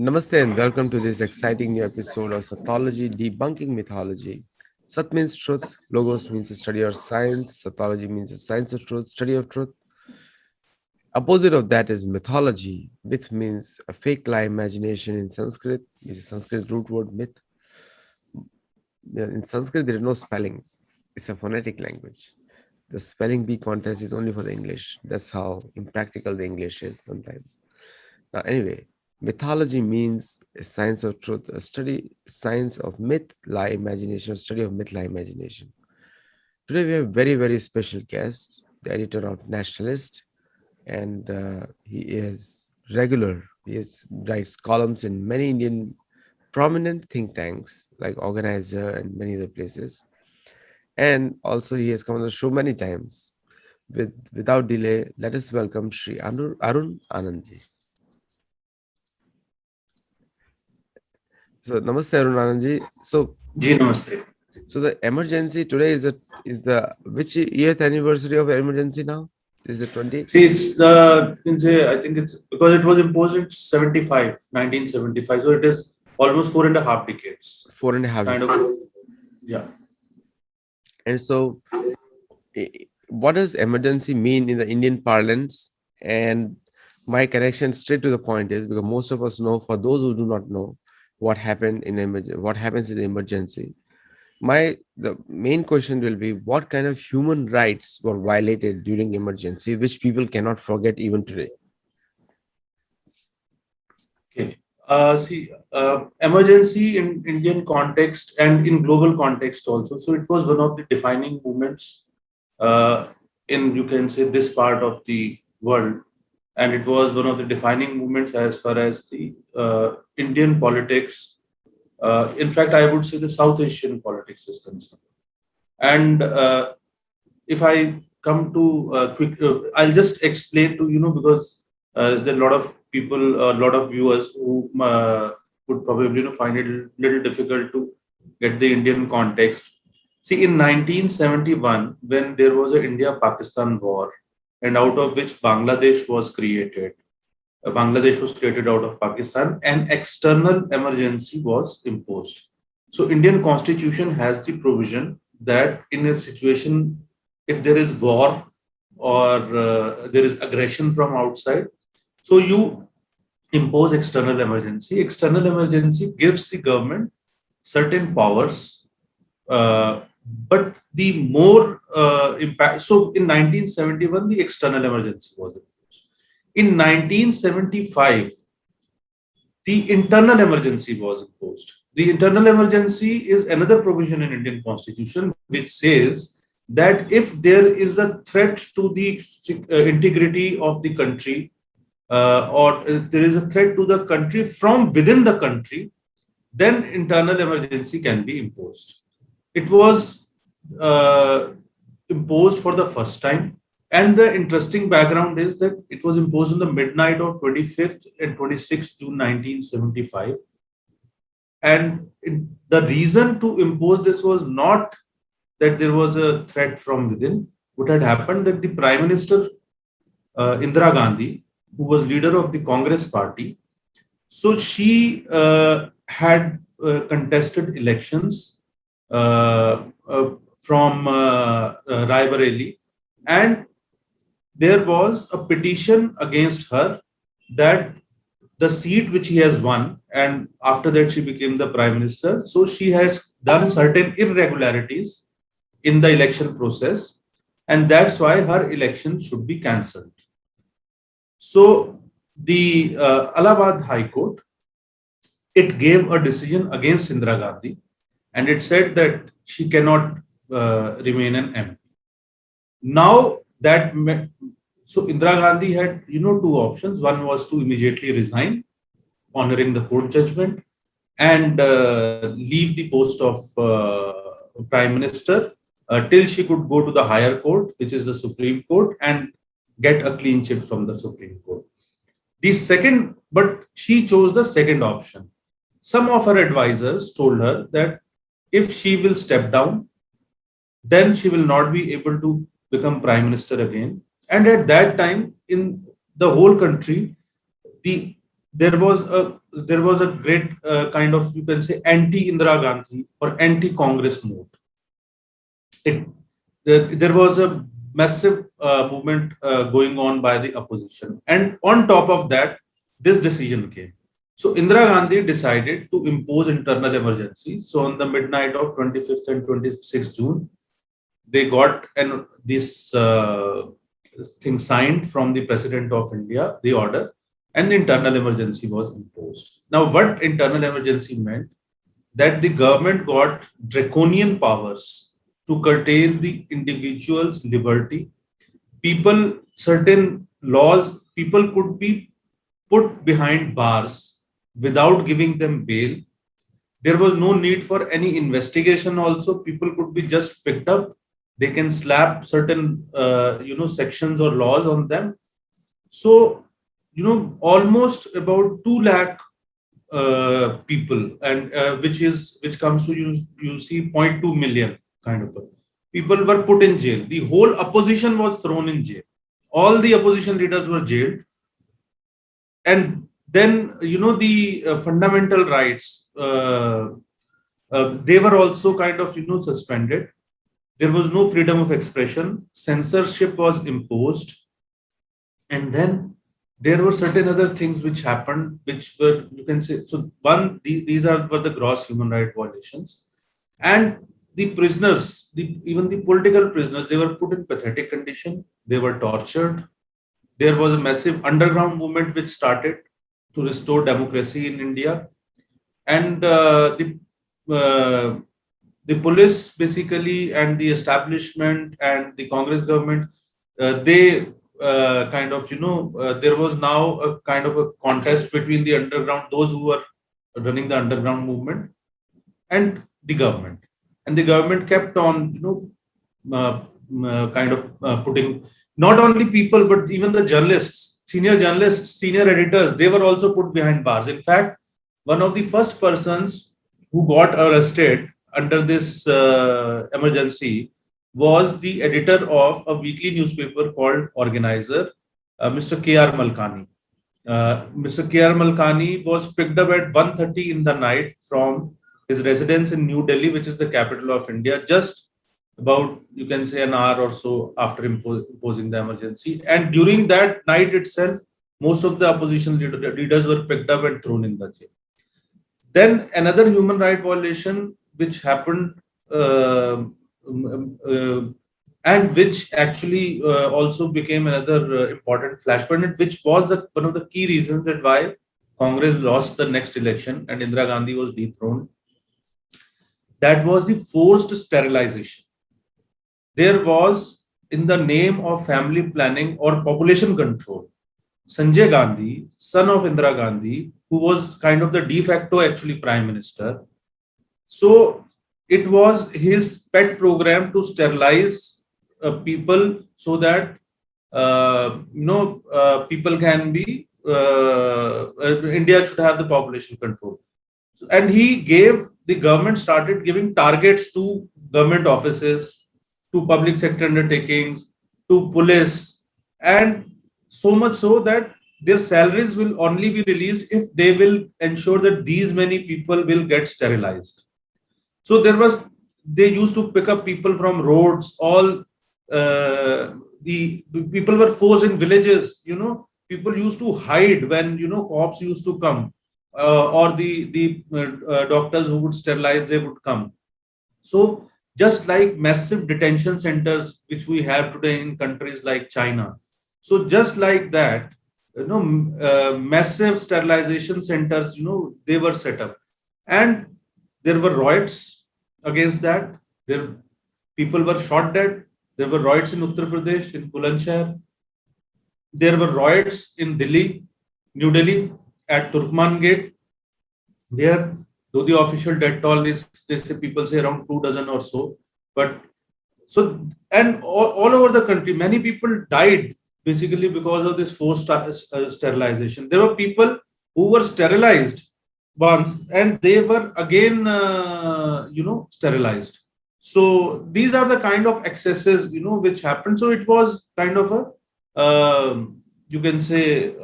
Namaste and welcome to this exciting new episode of Sattology Debunking Mythology. Sat means truth, Logos means the study of science, Sattology means the science of truth, study of truth. Opposite of that is mythology. Myth means a fake lie imagination in Sanskrit, is a Sanskrit root word myth. In Sanskrit, there are no spellings, it's a phonetic language. The spelling bee contest is only for the English. That's how impractical the English is sometimes. Anyway, mythology means a science of truth, a study, science of myth, lie, imagination, study of myth, lie, imagination. Today we have a very, very special guest, the editor of Nationalist, and he is regular. Writes columns in many Indian prominent think tanks like Organizer and many other places. And also he has come on the show many times. Without delay, let us welcome Sri Arun Anand ji. So namaste Arun Anand ji. Ji namaste. So the emergency today is the which yearth anniversary of emergency now? Is it 20? See, it's the, you can say, I think it's because it was imposed in 1975. So it is almost 4.5 decades. 4.5 Kind years. of, yeah. And so, what does emergency mean in the Indian parlance? And my connection straight to the point is because most of us know, for those who do not know, what happened in what happens in the emergency. The main question will be what kind of human rights were violated during emergency, which people cannot forget even today. Okay. Emergency in Indian context and in global context also. So it was one of the defining movements in, you can say, this part of the world. And it was one of the defining movements as far as the Indian politics. In fact, I would say the South Asian politics is concerned. And if I come to I'll just explain to because there are a lot of people, a lot of viewers who would probably find it a little difficult to get the Indian context. See, in 1971, when there was an India-Pakistan war, and out of which Bangladesh was created, Bangladesh was created out of Pakistan, an external emergency was imposed. So Indian constitution has the provision that in a situation, if there is war or there is aggression from outside, so you impose external emergency. External emergency gives the government certain powers, but the more impact. So in 1971, the external emergency was imposed. In 1975, the internal emergency was imposed. The internal emergency is another provision in Indian Constitution which says that if there is a threat to the integrity of the country or there is a threat to the country from within the country, then internal emergency can be imposed. It was imposed for the first time. And the interesting background is that it was imposed on the midnight of 25th and 26th June 1975. And the reason to impose this was not that there was a threat from within. What had happened that the Prime Minister, Indira Gandhi, who was leader of the Congress party, so she had contested elections from Rai Bareli, and there was a petition against her that the seat which he has won, and after that she became the prime minister, so she has done certain irregularities in the election process, and that's why her election should be cancelled. So the Allahabad High Court, it gave a decision against Indira Gandhi, and it said that she cannot remain an MP. Now that so Indira Gandhi had two options. One was to immediately resign, honoring the court judgment, and leave the post of prime minister till she could go to the higher court, which is the Supreme Court, and get a clean chit from the Supreme Court. But she chose the second option. Some of her advisors told her that if she will step down, then she will not be able to become prime minister again. And at that time, in the whole country, there was a there was a great kind of, you can say, anti-Indira Gandhi or anti-Congress mode. It there was a massive movement going on by the opposition, and on top of that, this decision came. So Indira Gandhi decided to impose internal emergency. So on the midnight of 25th and 26th June, they got this thing signed from the President of India, the order, and the internal emergency was imposed. Now, what internal emergency meant, that the government got draconian powers to curtail the individual's liberty. People, certain laws, people could be put behind bars without giving them bail. There was no need for any investigation. Also, people could be just picked up. They can slap certain, sections or laws on them. So, almost about 2 lakh people, and which comes to, you see, 0.2 million kind of people were put in jail. The whole opposition was thrown in jail. All the opposition leaders were jailed. And then, the fundamental rights, they were also kind of, suspended. There was no freedom of expression. Censorship was imposed. And then there were certain other things which happened, which were, you can say, so one, these were the gross human rights violations. And the prisoners, even the political prisoners, they were put in pathetic condition. They were tortured. There was a massive underground movement which started to restore democracy in India. And the police basically, and the establishment and the Congress government, they kind of, there was now a kind of a contest between the underground, those who were running the underground movement, and the government. And the government kept on, kind of putting not only people, but even the journalists, senior editors, they were also put behind bars. In fact, one of the first persons who got arrested under this emergency was the editor of a weekly newspaper called Organizer, Mr. K.R. Malkani. Mr. K.R. Malkani was picked up at 1:30 in the night from his residence in New Delhi, which is the capital of India, just about, you can say, an hour or so after imposing the emergency. And during that night itself, most of the opposition leaders were picked up and thrown in the jail. Then another human right violation which happened, and which actually also became another important flashpoint, which was one of the key reasons that why Congress lost the next election and Indira Gandhi was dethroned. That was the forced sterilization. There was, in the name of family planning or population control, Sanjay Gandhi, son of Indira Gandhi, who was kind of the de facto actually prime minister. So it was his pet program to sterilize people so that people can be, India should have the population control. And the government started giving targets to government offices, to public sector undertakings, to police, and so much so that their salaries will only be released if they will ensure that these many people will get sterilized. So they used to pick up people from roads. All the people were forced in villages. People used to hide when cops used to come, or the doctors who would sterilize, they would come. So just like massive detention centers which we have today in countries like China, so just like that, massive sterilization centers, they were set up, and there were riots against that. People were shot dead. There were riots in Uttar Pradesh, in Bulandshahr. There were riots in Delhi, New Delhi, at Turkman Gate, where, though the official death toll is, people say around 2 dozen or so, but so, and all over the country, many people died basically because of this forced sterilization. There were people who were sterilized once and they were again, sterilized. So these are the kind of excesses, which happened. So it was kind of a, you can say,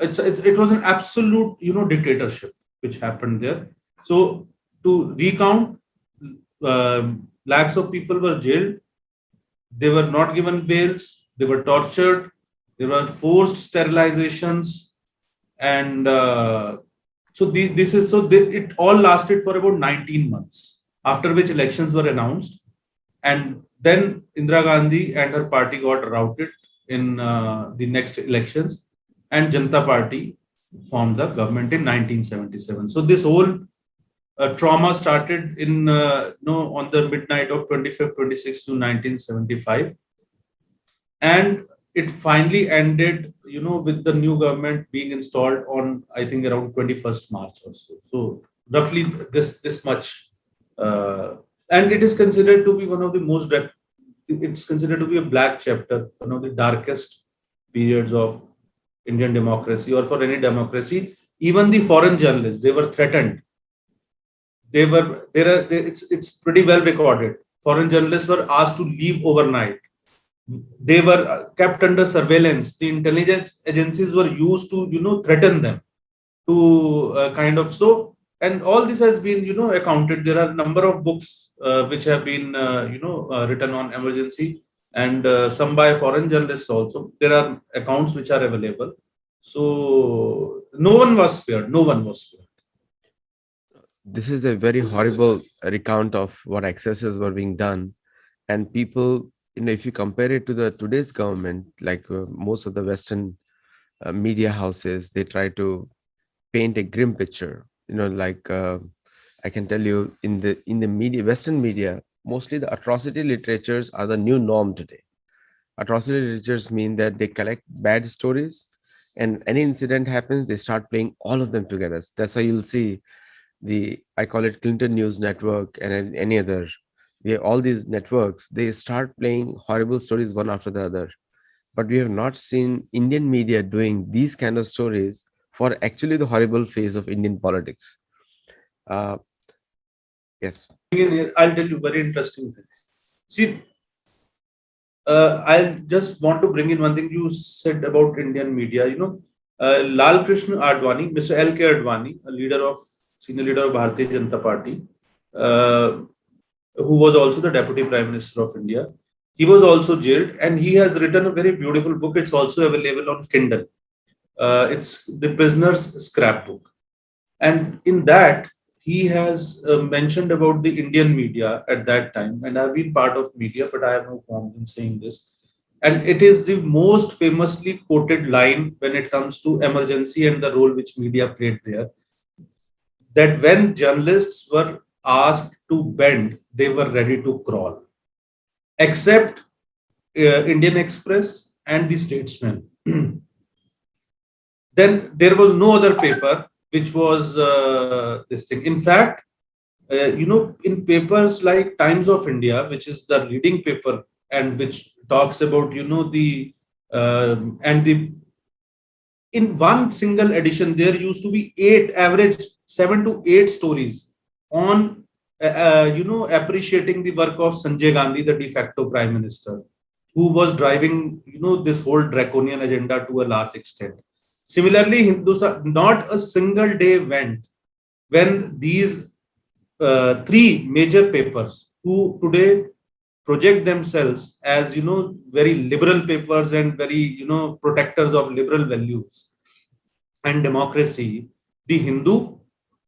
it was an absolute, dictatorship which happened there. So to recount, lakhs of people were jailed. They were not given bails. They were tortured. There were forced sterilizations, and it all lasted for about 19 months. After which elections were announced, and then Indira Gandhi and her party got routed in the next elections, and Janata Party formed the government in 1977. So this whole trauma started in on the midnight of 25th, 26th to 1975, and it finally ended, with the new government being installed on, I think, around 21st March or so. So roughly this much, uh, and it is considered to be one of the it's considered to be a black chapter, one of the darkest periods of Indian democracy, or for any democracy. Even the foreign journalists, they were threatened. It's pretty well recorded. Foreign journalists were asked to leave overnight. They were kept under surveillance. The intelligence agencies were used to, threaten them to kind of so. And all this has been, accounted. There are a number of books which have been, written on emergency, and some by foreign journalists also. There are accounts which are available. So no one was spared. No one was spared. This is a very horrible recount of what excesses were being done, and people, if you compare it to the today's government, like most of the Western media houses, they try to paint a grim picture. Like I can tell you, in the media, Western media, mostly the atrocity literatures are the new norm today. Atrocity literatures mean that they collect bad stories, and any incident happens, they start playing all of them together. That's why you'll see I call it Clinton News Network, and any other. All these networks, they start playing horrible stories one after the other. But we have not seen Indian media doing these kind of stories for actually the horrible phase of Indian politics. Uh, yes. I'll tell you very interesting thing. See, I just want to bring in one thing you said about Indian media. Lal Krishna Advani, Mr. L.K. Advani, senior leader of Bharatiya Janata Party, uh, who was also the Deputy Prime Minister of India. He was also jailed, and he has written a very beautiful book. It's also available on Kindle. It's The Prisoner's Scrapbook. And in that, he has mentioned about the Indian media at that time. And I've been part of media, but I have no qualms in saying this. And it is the most famously quoted line when it comes to emergency and the role which media played there. That when journalists were asked to bend, they were ready to crawl, except Indian Express and the Statesman. Then there was no other paper which was this thing. In fact, in papers like Times of India, which is the leading paper and which talks about, and the in one single edition, there used to be average 7 to 8 stories on, appreciating the work of Sanjay Gandhi, the de facto prime minister, who was driving, this whole draconian agenda to a large extent. Similarly, Hindustan, not a single day went when these three major papers, who today project themselves as, very liberal papers and very, protectors of liberal values and democracy, the Hindu,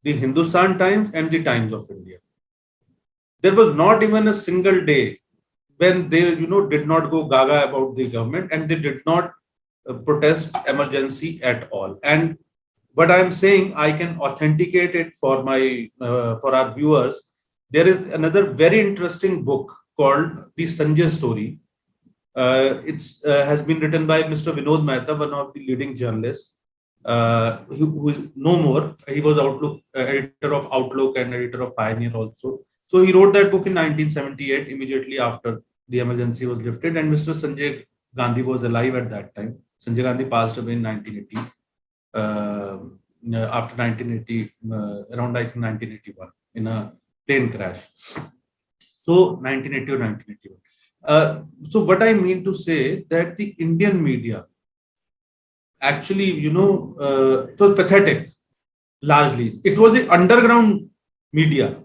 the Hindustan Times, and the Times of India. There was not even a single day when they, did not go gaga about the government, and they did not protest emergency at all. And what I'm saying, I can authenticate it for for our viewers. There is another very interesting book called The Sanjay Story. It's has been written by Mr. Vinod Mehta, one of the leading journalists, who is no more. He was editor of Outlook and editor of Pioneer also. So he wrote that book in 1978, immediately after the emergency was lifted, and Mr. Sanjay Gandhi was alive at that time. Sanjay Gandhi passed away in 1980. After 1980, around I think 1981, in a plane crash. So 1980 or 1981. So what I mean to say, that the Indian media actually, it was pathetic. Largely, it was the underground media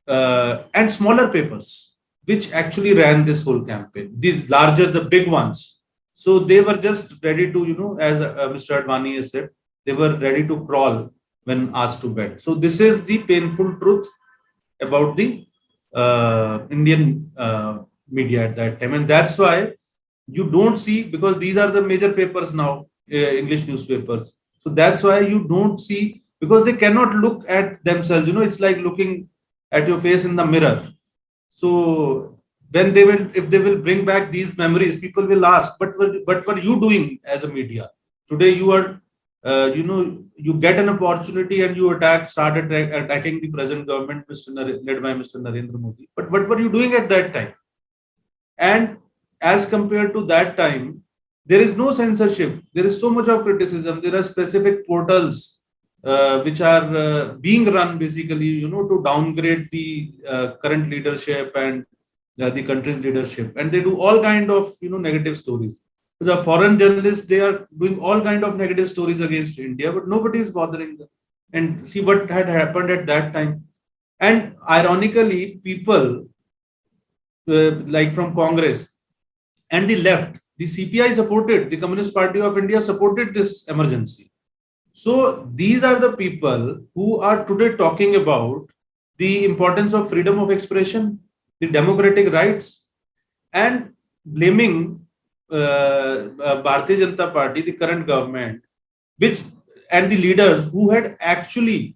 and smaller papers which actually ran this whole campaign. These larger, the big ones. So they were just ready to, as Mr. Advani has said, they were ready to crawl when asked to bet. So this is the painful truth about the Indian media at that time, and that's why you don't see, because these are the major papers now, English newspapers. So that's why you don't see, because they cannot look at themselves. It's like looking at your face in the mirror. So when they will, if they will bring back these memories, people will ask, what were you doing as a media? Today you are, you get an opportunity and you attacking the present government, led by Mr. Narendra Modi. But what were you doing at that time? And as compared to that time, there is no censorship. There is so much of criticism. There are specific portals which are being run basically, to downgrade the current leadership and the country's leadership, and they do all kind of negative stories. The foreign journalists, they are doing all kind of negative stories against India, but nobody is bothering them. And see what had happened at that time. And ironically, people like from Congress and the left, the CPI supported, the Communist Party of India supported this emergency. So these are the people who are today talking about the importance of freedom of expression, the democratic rights, and blaming Bharatiya Janata Party, the current government, which and the leaders who had actually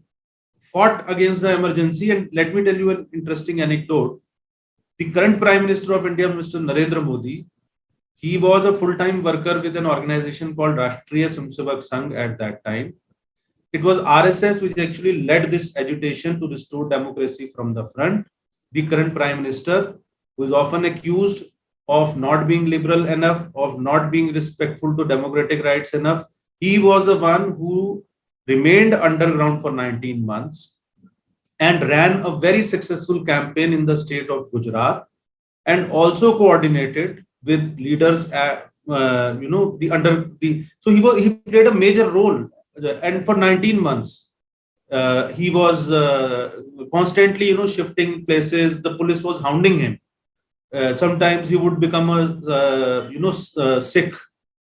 fought against the emergency. And let me tell you an interesting anecdote. The current Prime Minister of India, Mr. Narendra Modi, he was a full-time worker with an organization called Rashtriya Samsevak Sangh at that time. It was RSS which actually led this agitation to restore democracy from the front. The current Prime Minister, who is often accused of not being liberal enough, of not being respectful to democratic rights enough, he was the one who remained underground for 19 months and ran a very successful campaign in the state of Gujarat, and also coordinated with leaders at, the under the, so he played a major role. And for 19 months he was constantly shifting places. The police was hounding him. Sometimes he would become a sick.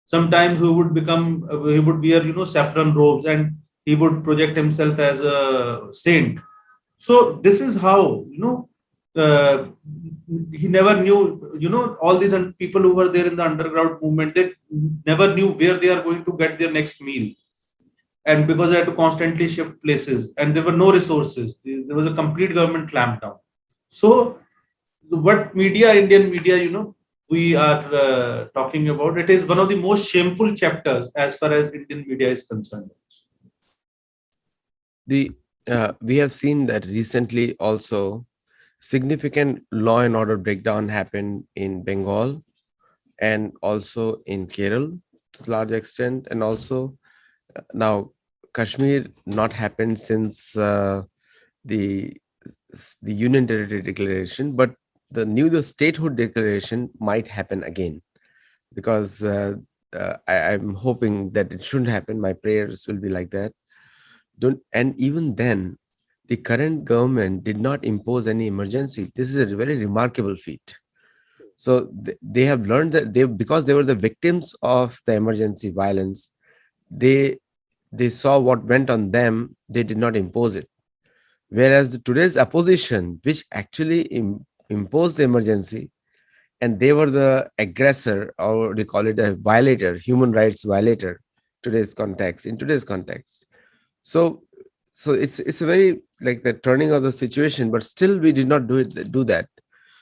Sometimes he would wear saffron robes, and he would project himself as a saint. So this is how he never knew, all these people who were there in the underground movement, they never knew where they are going to get their next meal. And because they had to constantly shift places and there were no resources, there was a complete government clampdown. So what media, Indian media, we are talking about, it is one of the most shameful chapters as far as Indian media is concerned. The we have seen that recently also significant law and order breakdown happened in Bengal and also in Kerala to a large extent, and also now Kashmir not happened since the the Union Territory Declaration, but the statehood declaration might happen again, because I'm hoping that it shouldn't happen. My prayers will be like that. Don't, and even then, the current government did not impose any emergency. This is a very remarkable feat. So they have learned that because they were the victims of the emergency violence, they they saw what went on them. They did not impose it. Whereas today's opposition, which actually imposed the emergency, and they were the aggressor, or they call it a violator, human rights violator, in today's context. So it's a very like the turning of the situation, but still we did not do that.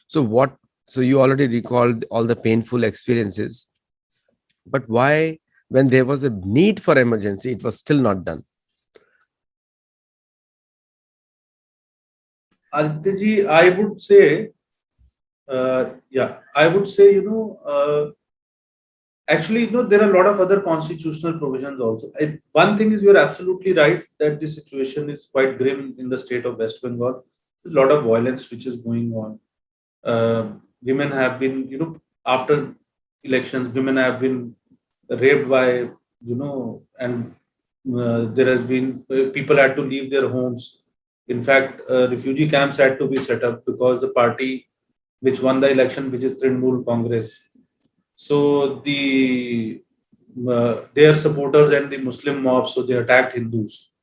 So what? So you already recalled all the painful experiences, but why, when there was a need for emergency, it was still not done? Aditya, I would say, I would say, actually, there are a lot of other constitutional provisions also. One thing is, you're absolutely right that the situation is quite grim in the state of West Bengal. There's a lot of violence which is going on. Women have been, after elections, women have been raped by and there has been people had to leave their homes. In fact, refugee camps had to be set up because the party which won the election, which is Trinamool Congress, so their supporters and the Muslim mobs, so they attacked Hindus.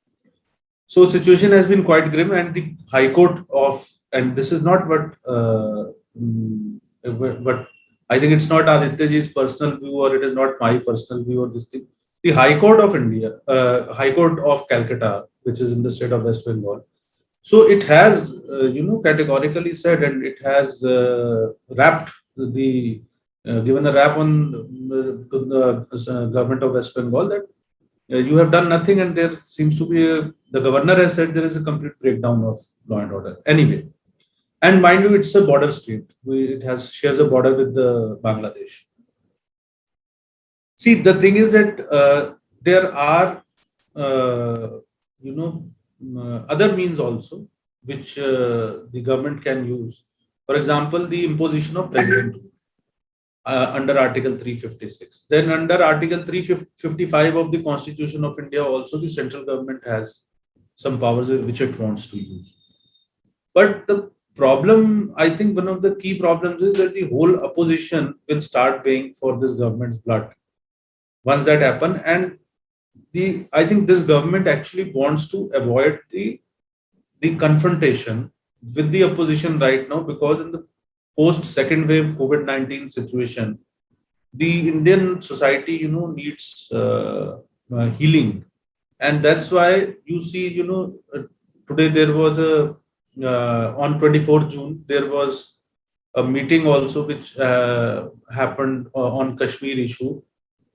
So situation has been quite grim, and the High Court of, and this is not but I think it's not Adityaji's personal view, or it is not my personal view, or this thing. The High Court of India, High Court of Calcutta, which is in the state of West Bengal, so it has, categorically said, and it has wrapped the given a rap on to the government of West Bengal that you have done nothing, and there seems to be the governor has said there is a complete breakdown of law and order. Anyway, and mind you, it's a border state. It has shares a border with the Bangladesh. See, the thing is that there are, uh, other means also which the government can use. For example, the imposition of president under Article 356. Then, under Article 355 of the Constitution of India, also the central government has some powers which it wants to use. But the problem, I think, one of the key problems is that the whole opposition will start paying for this government's blood once that happen. And the I think this government actually wants to avoid the confrontation with the opposition right now, because in the post second wave COVID-19 situation, the Indian society, needs healing, and that's why you see, today there was a on 24th June there was a meeting also which happened on Kashmir issue,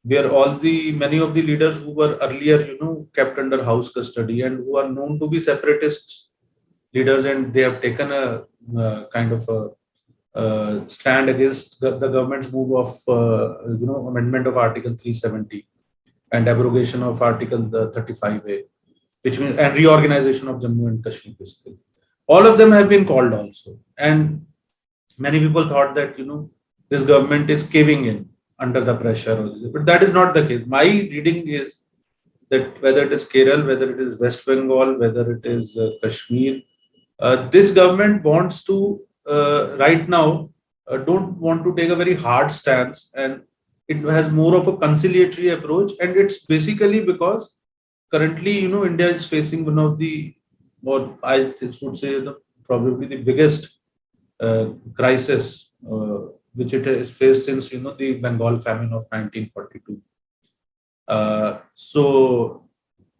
where all the many of the leaders who were earlier, kept under house custody and who are known to be separatists leaders, and they have taken a kind of a stand against the government's move of amendment of Article 370 and abrogation of Article 35A, which means and reorganization of Jammu and Kashmir basically. All of them have been called also, and many people thought that this government is caving in under the pressure, but that is not the case. My reading is that whether it is Kerala, whether it is West Bengal, whether it is Kashmir, this government wants to right now don't want to take a very hard stance, and it has more of a conciliatory approach. And it's basically because currently, India is facing one of the, or I would say, probably the biggest crisis which it has faced since the Bengal famine of 1942. So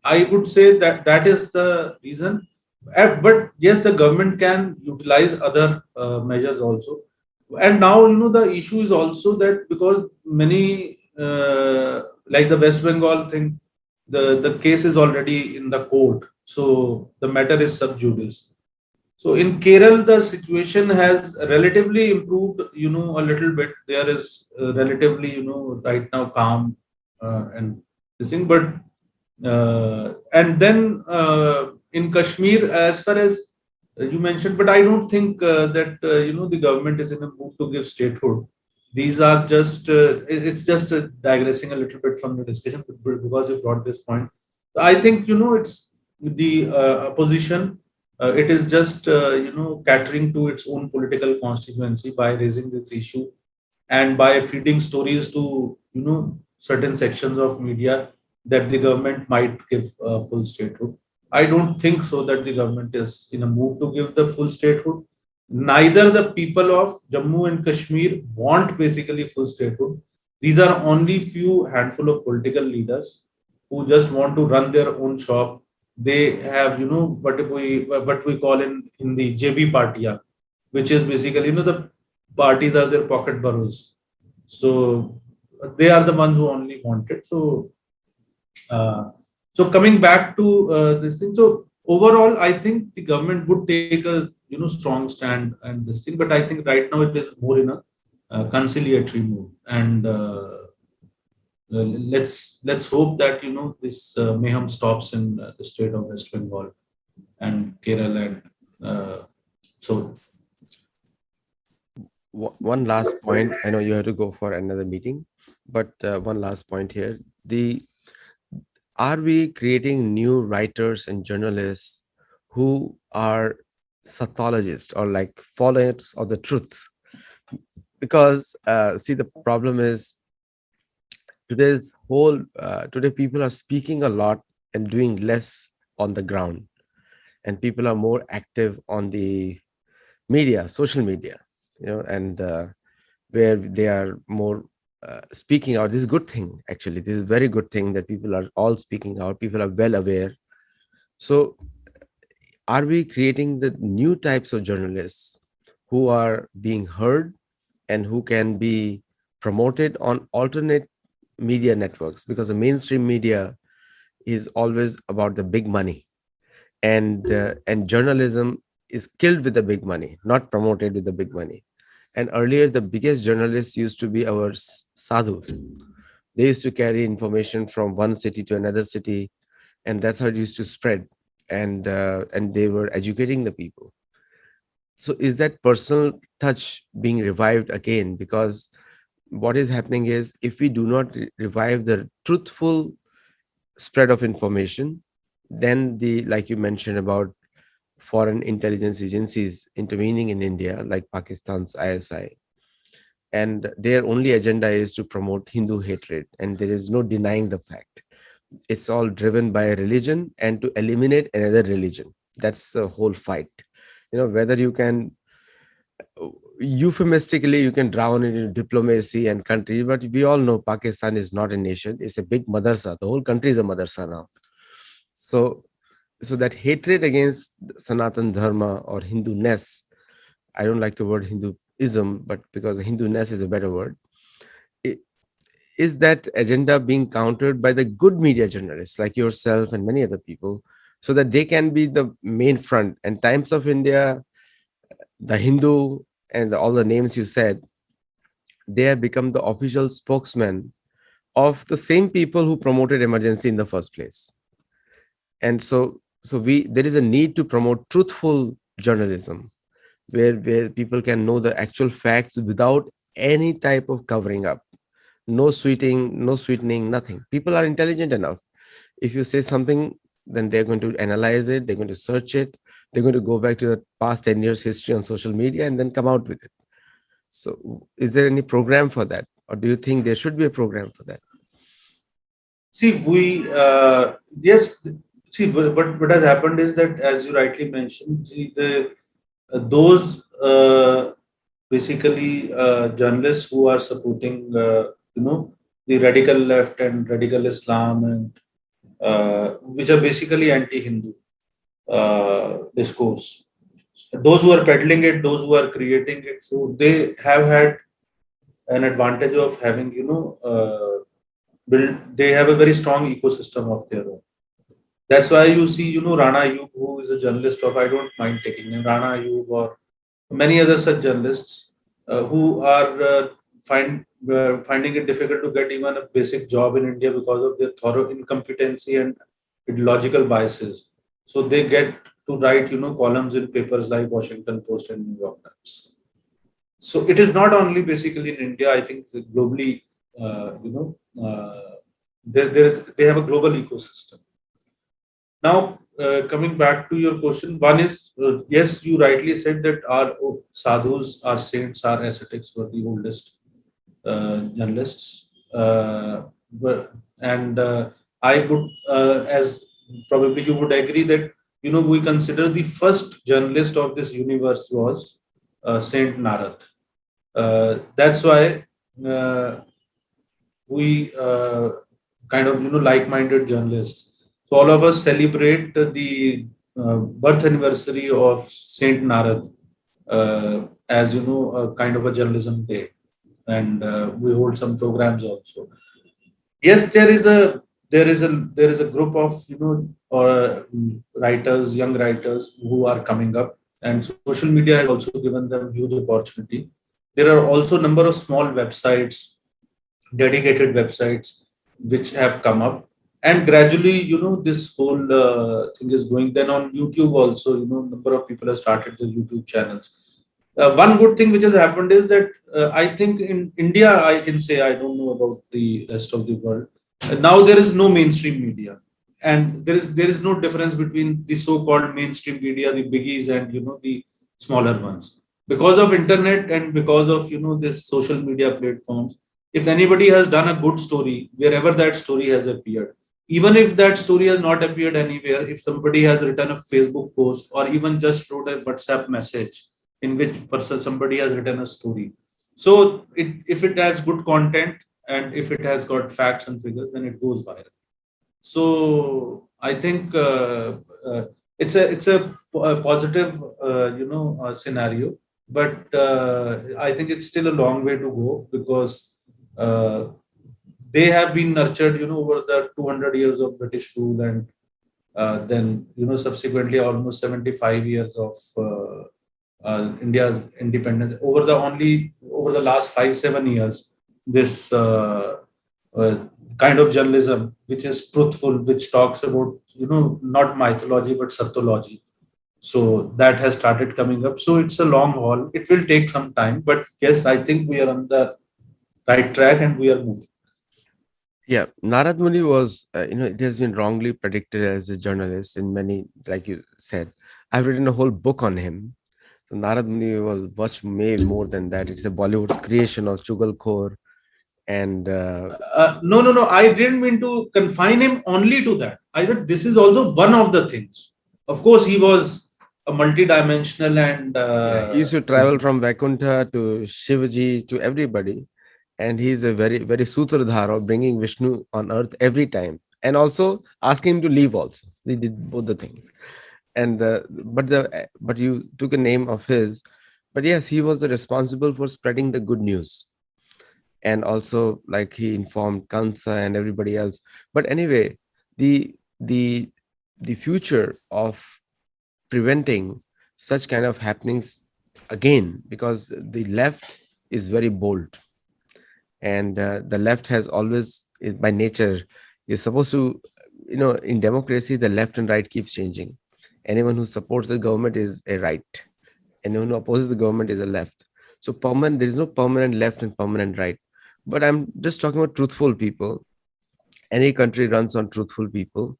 I would say that that is the reason. But yes, the government can utilize other measures also. And now, the issue is also that because many, like the West Bengal thing, the case is already in the court. So the matter is sub judice. So in Kerala, the situation has relatively improved, a little bit. There is relatively, right now calm and this thing. But and then in Kashmir, as far as you mentioned, but I don't think that the government is in a mood to give statehood. These are just it's just digressing a little bit from the discussion, because you brought this point. I think it's the opposition. It is just catering to its own political constituency by raising this issue and by feeding stories to certain sections of media that the government might give full statehood. I don't think so that the government is in a mood to give the full statehood. Neither the people of Jammu and Kashmir want basically full statehood. These are only few handful of political leaders who just want to run their own shop. They have, what we call in Hindi JB Partiya, which is basically the parties are their pocket burrows. So they are the ones who only want it. Uh, so coming back to this thing, so overall, I think the government would take a strong stand and this thing, but I think right now it is more in a conciliatory mood, and let's hope that this mayhem stops in the state of West Bengal and Kerala, and so One last point. I know you have to go for another meeting, but one last point here. The are we creating new writers and journalists who are Sattologists or like followers of the truth? Because see, the problem is today people are speaking a lot and doing less on the ground, and people are more active on the media, social media, and where they are more speaking out. This is a good thing, actually. This is a very good thing that people are all speaking out. People are well aware. So, are we creating the new types of journalists who are being heard and who can be promoted on alternate media networks? Because the mainstream media is always about the big money, and journalism is killed with the big money, not promoted with the big money. And earlier, the biggest journalists used to be our sadhus. They used to carry information from one city to another city, and that's how it used to spread. And they were educating the people. So, is that personal touch being revived again? Because what is happening is, if we do not revive the truthful spread of information, then the like you mentioned about foreign intelligence agencies intervening in India, like Pakistan's ISI, and their only agenda is to promote Hindu hatred, and there is no denying the fact. It's all driven by a religion and to eliminate another religion. That's the whole fight. Whether you can euphemistically you can drown it in diplomacy and country, but we all know Pakistan is not a nation. It's a big madrasa. The whole country is a madrasa now. So so that hatred against Sanatan Dharma or Hindu-ness, I don't like the word Hinduism, but because Hindu-ness is a better word, i- is that agenda being countered by the good media journalists like yourself and many other people, so that they can be the main front? And Times of India, the Hindu, and all the names you said, they have become the official spokesman of the same people who promoted emergency in the first place. And so we there is a need to promote truthful journalism, where people can know the actual facts without any type of covering up. No sweetening, nothing. People are intelligent enough. If you say something, then they're going to analyze it, they're going to search it, they're going to go back to the past 10 years history on social media and then come out with it. So is there any program for that, or do you think there should be a program for that? See, yes, see, what has happened is that, as you rightly mentioned, see, those basically journalists who are supporting, the radical left and radical Islam, and which are basically anti-Hindu discourse. Those who are peddling it, those who are creating it, so they have had an advantage of having, build. They have a very strong ecosystem of their own. That's why you see, Rana Ayub, who is a journalist of, I don't mind taking him, Rana Ayub, or many other such journalists who are finding it difficult to get even a basic job in India because of their thorough incompetency and ideological biases. So they get to write, columns in papers like Washington Post and New York Times. So it is not only basically in India. I think that globally, they have a global ecosystem. Now, coming back to your question, one is yes, you rightly said that our sadhus, our saints, our ascetics were the oldest journalists, and I would, as probably you would agree that we consider the first journalist of this universe was Saint Narad. That's why uh, we kind of like-minded journalists. So all of us celebrate the birth anniversary of Saint Narad as a kind of a journalism day, and we hold some programs also. Yes, there is a group of writers, young writers who are coming up, and social media has also given them huge opportunity. There are also a number of small websites, dedicated websites, which have come up, and gradually, this whole thing is going. Then on YouTube also, number of people have started the YouTube channels. One good thing which has happened is that I think in India, I can say, I don't know about the rest of the world. Now there is no mainstream media. and there is no difference between the so-called mainstream media, the biggies, and the smaller ones. Because of internet and because of this social media platforms, if anybody has done a good story wherever that story has appeared, even if that story has not appeared anywhere, if somebody has written a Facebook post or even just wrote a WhatsApp message in which person somebody has written a story, so if it has good content and if it has got facts and figures, then it goes viral. So I think it's a positive scenario, but I think it's still a long way to go because uh, they have been nurtured over the 200 years of British rule, and then subsequently almost 75 years of India's independence. Over the last 5-7 years, this uh, kind of journalism which is truthful, which talks about not mythology but Sattology. So that has started coming up. So it's a long haul. It will take some time, but yes, I think we are on the right track and we are moving. Yeah, Narad Muni was, it has been wrongly predicted as a journalist in many, like you said. I've written a whole book on him. So Narad Muni was much more than that. It's a Bollywood's creation of Chugal Kaur. And No, no, no. I didn't mean to confine him only to that. I said this is also one of the things. Of course, he was a multidimensional and yeah, he used to travel from Vaikuntha to Shivaji to everybody. And he's a very, very sutradhar of bringing Vishnu on earth every time. And also asking him to leave also. They did both the things. And but you took a name of his. But yes, he was the responsible for spreading the good news, and also like he informed Kansa and everybody else. But anyway, the the the future of preventing such kind of happenings again, because the left is very bold, and the left has always by nature is supposed to, in democracy the left and right keeps changing. Anyone who supports the government is a right, anyone who opposes the government is a left. So permanent, there is no permanent left and permanent right. But I'm just talking about truthful people. Any country runs on truthful people,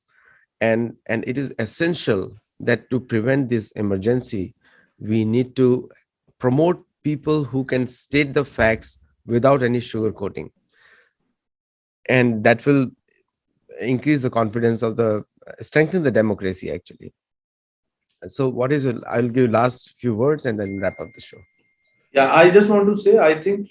and it is essential that to prevent this emergency, we need to promote people who can state the facts without any sugarcoating, and that will increase the confidence of the strengthen the democracy actually. So what is it? I'll give last few words and then wrap up the show. yeah, I just want to say, I think,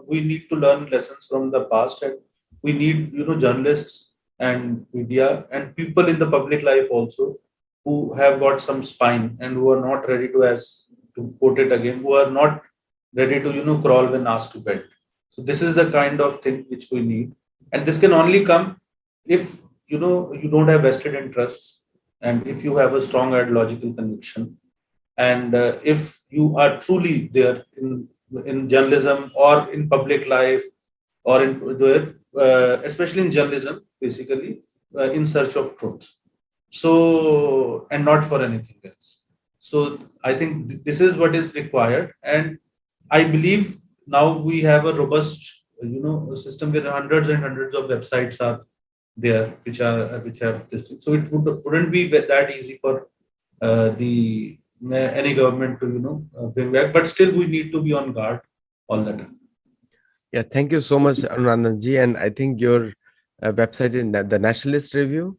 we need to learn lessons from the past, and we need, journalists and media and people in the public life also who have got some spine and who are not ready to, as to quote it again, who are not ready to, crawl when asked to bend. So this is the kind of thing which we need. And this can only come if, you don't have vested interests and if you have a strong ideological conviction, and if you are truly there in journalism or in public life or in especially in journalism, basically in search of truth, so and not for anything else. So I think this is what is required, and I believe now we have a robust system where hundreds and hundreds of websites are there which have this thing. So it wouldn't be that easy for the any government to bring back, but still we need to be on guard all the time. Yeah, thank you so much, Anandji. And I think your website in the Nationalist Review.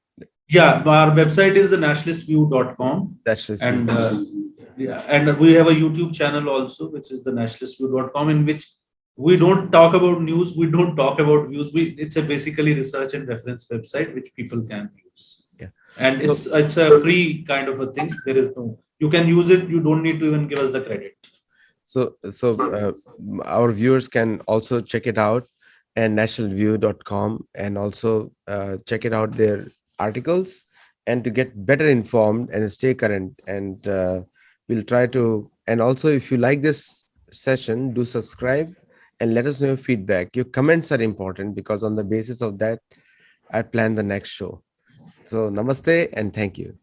Yeah, our website is the nationalistview.com, Nationalist and Review. yeah, and we have a YouTube channel also, which is the nationalistview.com, in which we don't talk about news, we don't talk about views. It's a basically research and reference website which people can use, Yeah. and So, it's a free kind of a thing. There is no, you can use it. You don't need to even give us the credit. our viewers can also check it out and nationalview.com, and also check it out their articles, and to get better informed and stay current. And we'll try to, and also if you like this session, do subscribe and let us know your feedback. Your comments are important because on the basis of that, I plan the next show. So namaste and thank you.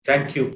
Thank you.